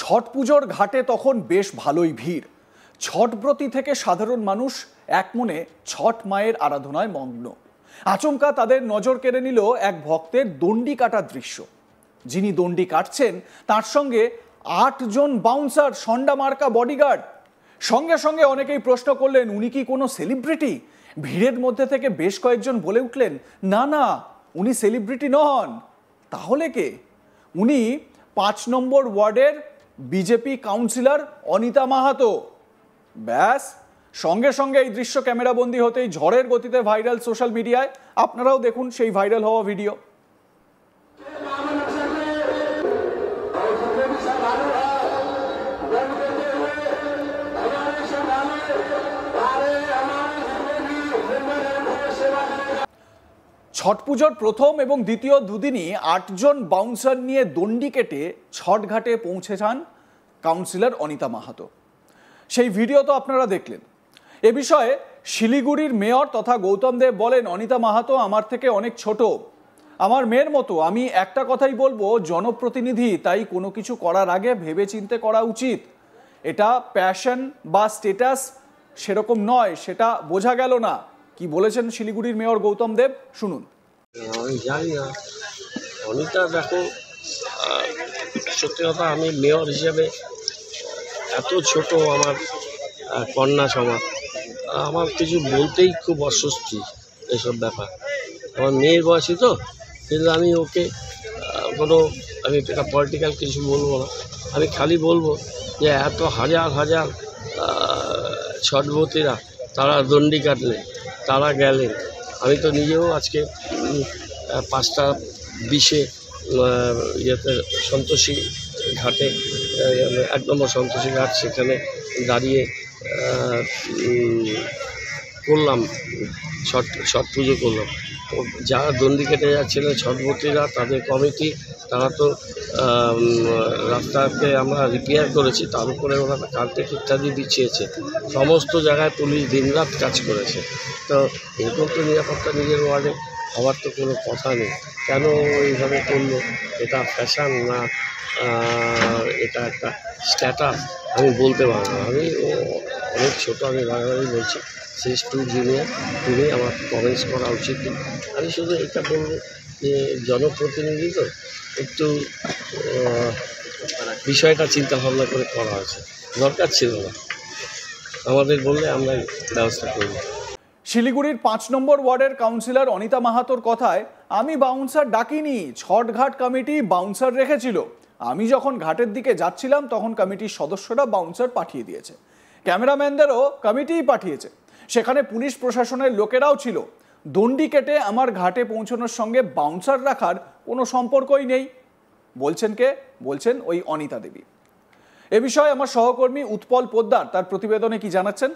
ছট পুজোর ঘাটে তখন বেশ ভালোই ভিড়। ছটব্রতী থেকে সাধারণ মানুষ এক মনে ছট মায়ের আরাধনায় মগ্ন। আচমকা তাদের নজর কেড়ে নিল এক ভক্তের দণ্ডি কাটার দৃশ্য। যিনি দণ্ডি কাটছেন তার সঙ্গে ৮ জন বাউন্সার, সন্ডা মার্কা বডিগার্ড। সঙ্গে সঙ্গে অনেকেই প্রশ্ন করলেন, উনি কি কোনো সেলিব্রিটি? ভিড়ের মধ্যে থেকে বেশ কয়েকজন বলে উঠলেন, না না, উনি সেলিব্রিটি নন। তাহলে কে? উনি ৫ নম্বর ওয়ার্ডের বিজেপি কাউন্সিলর অনিতা মাহাতো। ব্যাস, সঙ্গে সঙ্গে এই দৃশ্য ক্যামেরাবন্দি হতেই ঝড়ের গতিতে ভাইরাল সোশ্যাল মিডিয়ায়। আপনারাও দেখুন সেই ভাইরাল হওয়া ভিডিও। ছট পুজোর প্রথম এবং দ্বিতীয় দুদিনই ৮ জন বাউন্সার নিয়ে দণ্ডি কেটে ছট ঘাটে পৌঁছে যান কাউন্সিলর অনিতা মাহাতো। সেই ভিডিও তো আপনারা দেখলেন। এ বিষয়ে শিলিগুড়ির মেয়র তথা গৌতম দেব বলেন, অনিতা মাহাতো আমার থেকে অনেক ছোট, আমার মেয়ের মতো। আমি একটা কথাই বলবো, জনপ্রতিনিধি, তাই কোনো কিছু করার আগে ভেবে চিন্তে করা উচিত। এটা প্যাশন বা স্ট্যাটাস সেরকম নয়, সেটা বোঝা গেল না। কি বলেছেন শিলিগুড়ির মেয়র গৌতম দেব, শুনুন। আমি জানি না অনিতা, দেখো সত্যি কথা, আমি মেয়র হিসেবে এত ছোট আমার কন্যা সমাজ, আমার কিছু বলতেই খুব অস্বস্তি এসব ব্যাপার। আমার মেয়ের বয়সী তো, কিন্তু আমি ওকে আমি এটা পলিটিক্যাল কিছু বলবো না। আমি খালি বলবো যে এত হাজার হাজার ছটবতীরা তারা দণ্ডি কাটলেন, তারা গেলেন। আমি তো নিজেও আজকে 5:20 ইয়েতে সন্তোষী ঘাটে, 1 নম্বর সন্তোষী ঘাট, সেখানে দাঁড়িয়ে করলাম ছট পুজো করলাম। যারা দণ্ডি কেটে যাচ্ছিলেন ছটবতীরা, তাদের কমিটি, তারা তো রাস্তাকে আমরা রিপেয়ার করেছি, তার উপরে ওরা কার্পেট ইত্যাদি বিছিয়েছে। সমস্ত জায়গায় পুলিশ দিনরাত কাজ করেছে। তো এরকম তো নিরাপত্তা নিজের ওয়ার্ডে হওয়ার তো কোনো কথা নেই। কেন এইভাবে করলো? এটা ফ্যাশন না এটা একটা স্ট্যাটাস? আমি বলতে পারবো না। আমি অনেক ছোটো, আমি বারবারই বলছি, শেষ টু জুনিয়র, তুমি আমার কমেন্টস করা উচিত। আমি শুধু এটা বলবো যে জনপ্রতিনিধি তো একটু বিষয়টা চিন্তা ভাবনা করে করা হয়েছে, দরকার ছিল না। আমাদের বললে আমরা ব্যবস্থা করব। শিলিগুড়ির ৫ নম্বর ওয়ার্ডের কাউন্সিলর অনিতা মাহাতোর কথায়, আমি বাউন্সার ডাকিনি, ছটঘাট কমিটি বাউন্সার রেখেছিল। আমি যখন ঘাটের দিকে যাচ্ছিলাম তখন কমিটির সদস্যরা বাউন্সার পাঠিয়ে দিয়েছে, ক্যামেরাম্যানদেরও কমিটিই পাঠিয়েছে, সেখানে পুলিশ প্রশাসনের লোকেরাও ছিল। দণ্ডি কেটে আমার ঘাটে পৌঁছানোর সঙ্গে বাউন্সার রাখার কোনো সম্পর্কই নেই। বলছেন কে? বলছেন ওই অনিতা দেবী। এ বিষয়ে আমার সহকর্মী উৎপল পোদ্দার তার প্রতিবেদনে কি জানাচ্ছেন,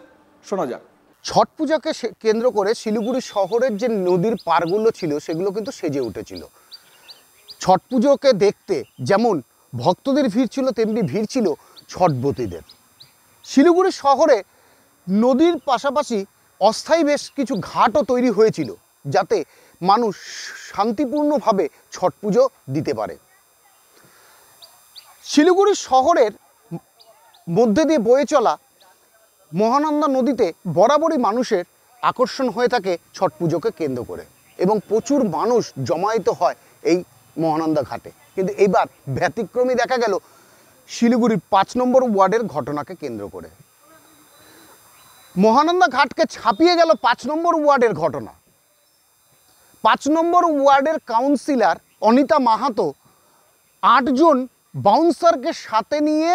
শোনা যাক। ছট পূজাকে কেন্দ্র করে শিলিগুড়ি শহরের যে নদীর পাড়গুলো ছিল সেগুলো কিন্তু সেজে উঠেছিল। ছট পুজোকে দেখতে যেমন ভক্তদের ভিড় ছিল, তেমনি ভিড় ছিল ছটবতীদের। শিলিগুড়ি শহরে নদীর পাশাপাশি অস্থায়ী বেশ কিছু ঘাটও তৈরি হয়েছিল, যাতে মানুষ শান্তিপূর্ণভাবে ছট পুজো দিতে পারে। শিলিগুড়ি শহরের মধ্যে দিয়ে বয়ে চলা মহানন্দা নদীতে বরাবরই মানুষের আকর্ষণ হয়ে থাকে ছট পুজোকে কেন্দ্র করে, এবং প্রচুর মানুষ জমায়েত হয় এই মহানন্দা ঘাটে। কিন্তু এইবার ব্যতিক্রমী দেখা গেল শিলিগুড়ির ৫ নম্বর ওয়ার্ডের ঘটনাকে কেন্দ্র করে। মহানন্দা ঘাটকে ছাপিয়ে গেল ৫ নম্বর ওয়ার্ডের ঘটনা। ৫ নম্বর ওয়ার্ডের কাউন্সিলর অনিতা মাহাতো ৮ জন বাউন্সারকে সাথে নিয়ে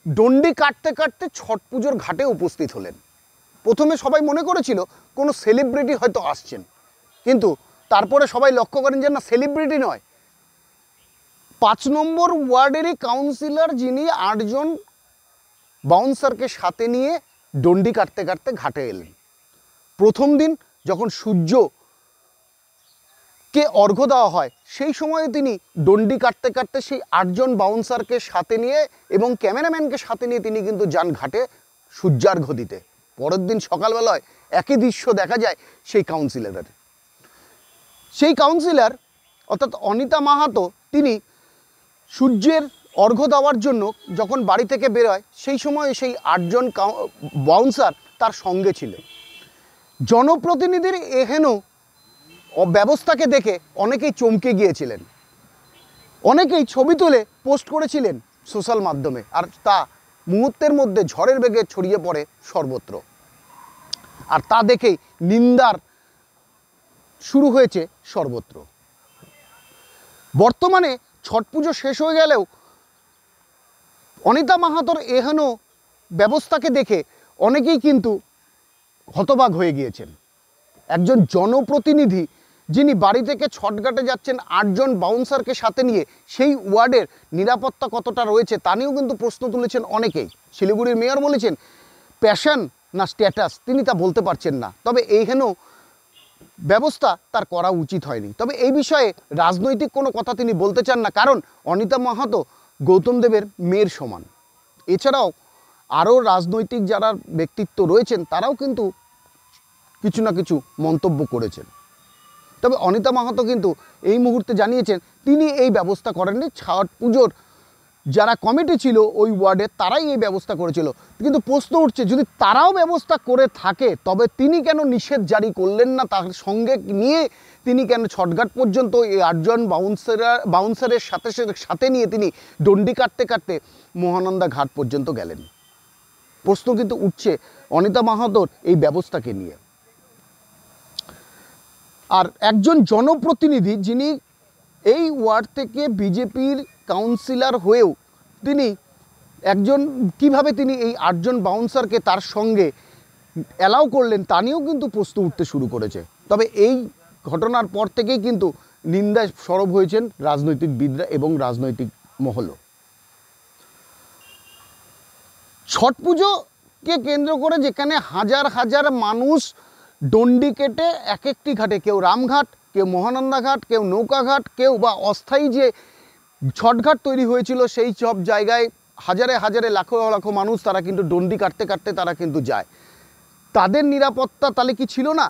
দণ্ডি কাটতে কাটতে ছট পুজোর ঘাটে উপস্থিত হলেন। প্রথমে সবাই মনে করেছিল কোনো সেলিব্রিটি হয়তো আসছেন, কিন্তু তারপরে সবাই লক্ষ্য করেন যে না, সেলিব্রিটি নয়, ৫ নম্বর ওয়ার্ডেরই কাউন্সিলর, যিনি ৮ জন বাউন্সারকে সাথে নিয়ে দণ্ডি কাটতে কাটতে ঘাটে এলেন। প্রথম দিন যখন সূর্যকে অর্ঘ্য দেওয়া হয়, সেই সময়ে তিনি দণ্ডি কাটতে কাটতে সেই ৮ জন বাউন্সারকে সাথে নিয়ে এবং ক্যামেরাম্যানকে সাথে নিয়ে তিনি কিন্তু যান ঘাটে সূর্যার্ঘ্য দিতে। পরের দিন সকালবেলায় একই দৃশ্য দেখা যায় সেই কাউন্সিলরের। সেই কাউন্সিলর অর্থাৎ অনিতা মাহাতো, তিনি সূর্যের অর্ঘ্য দেওয়ার জন্য যখন বাড়ি থেকে বেরোয় সেই সময় সেই 8 জন বাউন্সার তার সঙ্গে ছিল। জনপ্রতিনিধির এহেন ব্যবস্থাকে দেখে অনেকেই চমকে গিয়েছিলেন, অনেকেই ছবি তুলে পোস্ট করেছিলেন সোশ্যাল মাধ্যমে, আর তা মুহূর্তের মধ্যে ঝড়ের বেগে ছড়িয়ে পড়ে সর্বত্র। আর তা দেখেই নিন্দার শুরু হয়েছে সর্বত্র। বর্তমানে ছট পুজো শেষ হয়ে গেলেও অনিতা মাহাতোর এহেন ব্যবস্থাকে দেখে অনেকেই কিন্তু হতবাক হয়ে গিয়েছেন। একজন জনপ্রতিনিধি যিনি বাড়ি থেকে ছটঘাটে যাচ্ছেন 8 জন বাউন্সারকে সাথে নিয়ে, সেই ওয়ার্ডের নিরাপত্তা কতটা রয়েছে তা নিয়েও কিন্তু প্রশ্ন তুলেছেন অনেকেই। শিলিগুড়ির মেয়র বলেছেন প্যাশন না স্ট্যাটাস তিনি তা বলতে পারছেন না, তবে এইহেন ব্যবস্থা তার করা উচিত হয়নি। তবে এই বিষয়ে রাজনৈতিক কোনো কথা তিনি বলতে চান না, কারণ অনিতা মাহাতো গৌতম দেবের মেয়ের সমান। এছাড়াও আরও রাজনৈতিক যারা ব্যক্তিত্ব রয়েছেন তারাও কিন্তু কিছু না কিছু মন্তব্য করেছেন। তবে অনিতা মাহাতো কিন্তু এই মুহূর্তে জানিয়েছেন তিনি এই ব্যবস্থা করেননি, ছট পুজোর যারা কমিটি ছিল ওই ওয়ার্ডে তারাই এই ব্যবস্থা করেছিল। কিন্তু প্রশ্ন উঠছে যদি তারাও ব্যবস্থা করে থাকে তবে তিনি কেন নিষেধ জারি করলেন না, তার সঙ্গে নিয়ে তিনি কেন ছটঘাট পর্যন্ত এই 8 জন বাউন্সারের সাথে নিয়ে তিনি ডন্ডি কাটতে কাটতে মহানন্দা ঘাট পর্যন্ত গেলেন। প্রশ্ন কিন্তু উঠছে অনিতা মাহাতোর এই ব্যবস্থাকে নিয়ে। আর একজন জনপ্রতিনিধি যিনি এই ওয়ার্ড থেকে বিজেপির কাউন্সিলর হয়েও তিনি একজন কিভাবে তিনি এই 8 জন বাউন্সারকে তার সঙ্গে অ্যালাউ করলেন তা নিয়েও কিন্তু প্রশ্ন উঠতে শুরু করেছে। তবে এই ঘটনার পর থেকেই কিন্তু নিন্দায় সরব হয়েছেন রাজনৈতিকবিদরা এবং রাজনৈতিক মহলও। ছট পুজোকে কেন্দ্র করে যেখানে হাজার হাজার মানুষ ডন্ডি কেটে এক একটি ঘাটে, কেউ রামঘাট, কেউ মহানন্দা ঘাট, কেউ নৌকাঘাট, কেউ বা অস্থায়ী যে ছটঘাট তৈরি হয়েছিল সেই সব জায়গায় হাজারে হাজারে লাখো লাখো মানুষ তারা কিন্তু ডন্ডি কাটতে কাটতে তারা কিন্তু যায়। তাদের নিরাপত্তা তাহলে কি ছিল না?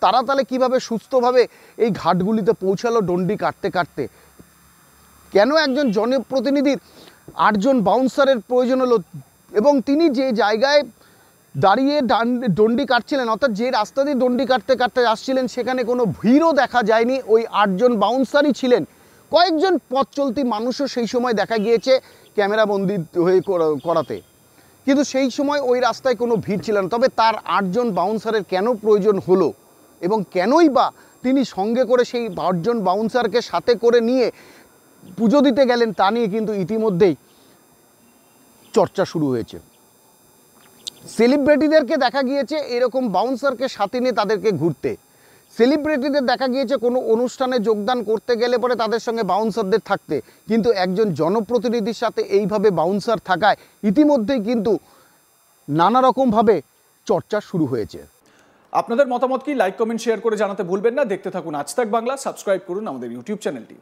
তারা তাহলে কীভাবে সুস্থভাবে এই ঘাটগুলিতে পৌঁছালো ডন্ডি কাটতে কাটতে? কেন একজন জনপ্রতিনিধির 8 জন বাউন্সারের প্রয়োজন হলো? এবং তিনি যে জায়গায় দাঁড়িয়ে ডন্ডি কাটছিলেন, অর্থাৎ যে রাস্তা দিয়ে ডন্ডি কাটতে কাটতে আসছিলেন, সেখানে কোনো ভিড়ও দেখা যায়নি। ওই 8 জন বাউন্সারই ছিলেন। কয়েকজন পথ চলতি মানুষও সেই সময় দেখা গিয়েছে ক্যামেরাবন্দি হয়ে করাতে, কিন্তু সেই সময় ওই রাস্তায় কোনো ভিড় ছিল না। তবে তার 8 জন বাউন্সারের কেন প্রয়োজন হলো এবং কেনই বা তিনি সঙ্গে করে সেই 8 জন বাউন্সারকে সাথে করে নিয়ে পুজো দিতে গেলেন তা নিয়ে কিন্তু ইতিমধ্যেই চর্চা শুরু হয়েছে। সেলিব্রিটিদেরকে দেখা গিয়েছে এরকম বাউন্সারকে সাথে নিয়ে তাদেরকে ঘুরতে। সেলিব্রিটিদের দেখা গিয়েছে কোনো অনুষ্ঠানে যোগদান করতে গেলে পরে তাদের সঙ্গে বাউন্সারদের থাকতে, কিন্তু একজন জনপ্রতিনিধির সাথে এইভাবে বাউন্সার থাকায় ইতিমধ্যেই কিন্তু নানা রকমভাবে চর্চা শুরু হয়েছে। আপনাদের মতামত কি লাইক কমেন্ট শেয়ার করে জানাতে ভুলবেন না। দেখতে থাকুন আজ তাক বাংলা, সাবস্ক্রাইব করুন আমাদের ইউটিউব চ্যানেলটি।